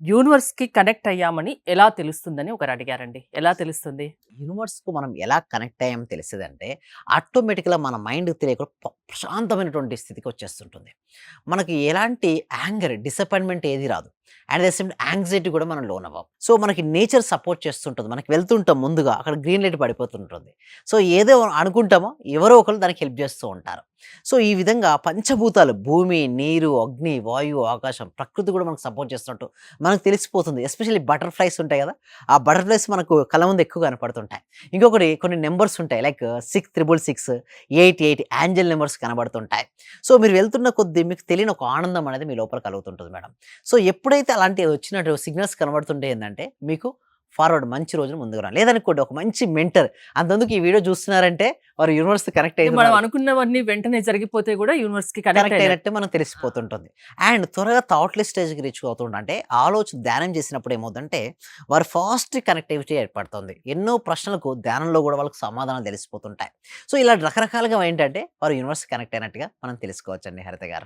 యూనివర్స్‌కి connect అయ్యామని ఎలా తెలుస్తుందని ఒకరు అడిగారండి. ఎలా తెలుస్తుంది? యూనివర్స్‌కు మనం ఎలా కనెక్ట్ అయ్యామో తెలిసేదంటే, ఆటోమేటిక్‌గా మన మైండ్‌కి తెలియకుండా ప్రశాంతమైనటువంటి స్థితికి వచ్చేస్తుంటుంది. మనకి ఎలాంటి యాంగర్, డిసప్పాయింట్‌మెంట్ ఏది రాదు. అట్ ద సేమ్ యాంగ్జైటీ కూడా మనం లోనవ్వం. సో, మనకి నేచర్ సపోర్ట్ చేస్తుంటుంది. మనకి వెళ్తుంటాం ముందుగా అక్కడ గ్రీన్ లైట్ పడిపోతుంటుంది. సో, ఏదో అనుకుంటామో ఎవరో ఒకళ్ళు దానికి హెల్ప్ చేస్తూ ఉంటారు. సో, ఈ విధంగా పంచభూతాలు భూమి, నీరు, అగ్ని, వాయువు, ఆకాశం, ప్రకృతి కూడా మనకు సపోర్ట్ చేస్తున్నట్టు మనకు తెలిసిపోతుంది. ఎస్పెషల్లీ బటర్‌ఫ్లైస్ ఉంటాయి కదా! ఆ బటర్‌ఫ్లైస్ మనకు కళ్ళ ముందు ఎక్కువ కనపడుతుంటాయి. ఇంకొకటి కొన్ని నంబర్స్ ఉంటాయి. లైక్ 6666, 88 ఏంజెల్ నంబర్స్ కనబడుతుంటాయి. సో, మీరు వెళ్తున్న కొద్దీ మీకు తెలియని ఒక ఆనందం అనేది మీ లోపల కలుగుతుంటుంది మేడం. సో, ఎప్పుడైతే అలాంటివి వచ్చినట్టు సిగ్నల్స్ కనబడుతుంటే ఏందంటే మీకు ఫార్వర్డ్ మంచి రోజులు ముందుకు రా లేదనుకోండి ఒక మంచి మెంటర్ అంతెందుకు ఈ వీడియో చూస్తున్నారంటే వారు యూనివర్స్‌తో కనెక్ట్ అంటే మనం అయితున్నారు. అనుకున్నవన్నీ వెంటనే జరిగిపోతే గూడా యూనివర్స్‌కి కనెక్ట్ కనెక్ట్ అయినట్టు. అయినట్టే మనకు తెలిసిపోతుంటుంది. అండ్ త్వరగా థాట్‌లెస్ స్టేజ్‌కి రీచ్ అవుతుండ అంటే ఆలోచన ధ్యానం చేసినప్పుడు ఏమవుద్దంటే వారు ఫాస్ట్ కనెక్టివిటీ ఏర్పడుతుంది. ఎన్నో ప్రశ్నలకు ధ్యానంలో గూడా వాళ్ళకి సమాధానాలు తెలిసిపోతుంటాయి. సో, ఇలా రకరకాలుగా ఏంటంటే వారు యూనివర్స్‌కి కనెక్ట్ అయినట్టుగా మనం తెలుసుకోవచ్చండి హరిత గారు.